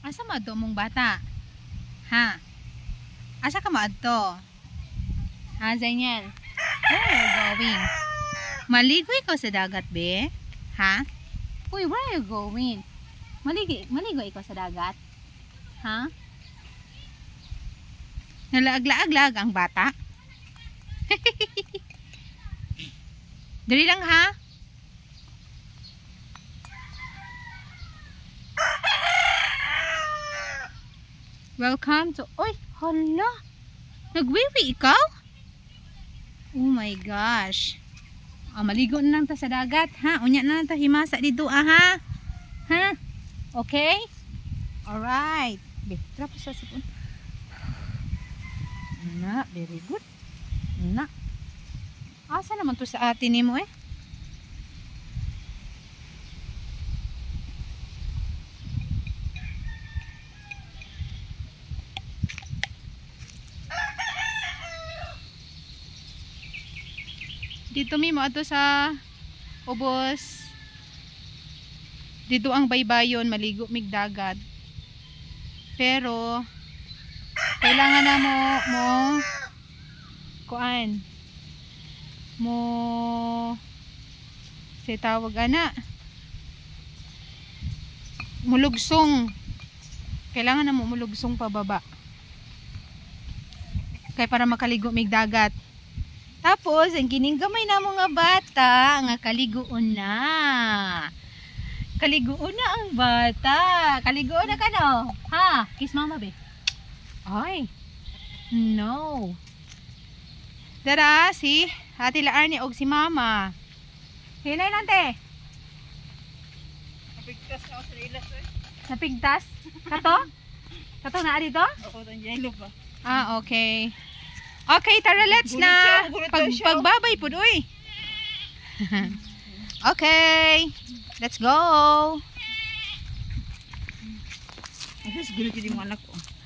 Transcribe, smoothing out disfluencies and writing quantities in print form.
Asa maadto mong bata? Ha? Asa ka maadto? Ha, Zainel? Where are you going? Maligo ikaw sa dagat, be? Ha? Uy, where are you going? Maligo ikaw sa dagat? Ha? Nalaag-laag ang bata? Dali lang, ha? Welcome to... Uy, hala! Nagwiwi ikaw? Oh my gosh. Maligo na lang ta sa dagat, ha? Unya na lang ta himasa dito, ha? Ha? Okay? Alright. Be, trap sa sipon. Na, very good. Na. Asa naman to sa atin ni mo, eh? Dito mo ato sa ubos. Dito ang baybayon, maligo mig dagat. Pero kailangan na mo kuan mo say tawag ana mulugsong. Kailangan na mo mulugsong pababa. Kay para makaligo mig dagat. Tapos, ang kining gamay na mga bata, nga kaliguon na. Kaliguon na ang bata. Kaliguon na ka, no? Ha? Kiss mama, be. Ay. No. Dara, si Ate Laarne og si mama. Hinay lang, te. Napigtas na ako sa ilas, eh. Napigtas? Kato? Kato na dito? Ako ng yellow ba? Ah, okay. Okay, tara, let's na. Pagbabay po, uy. Okay. Let's go. Gulit yung anak ko.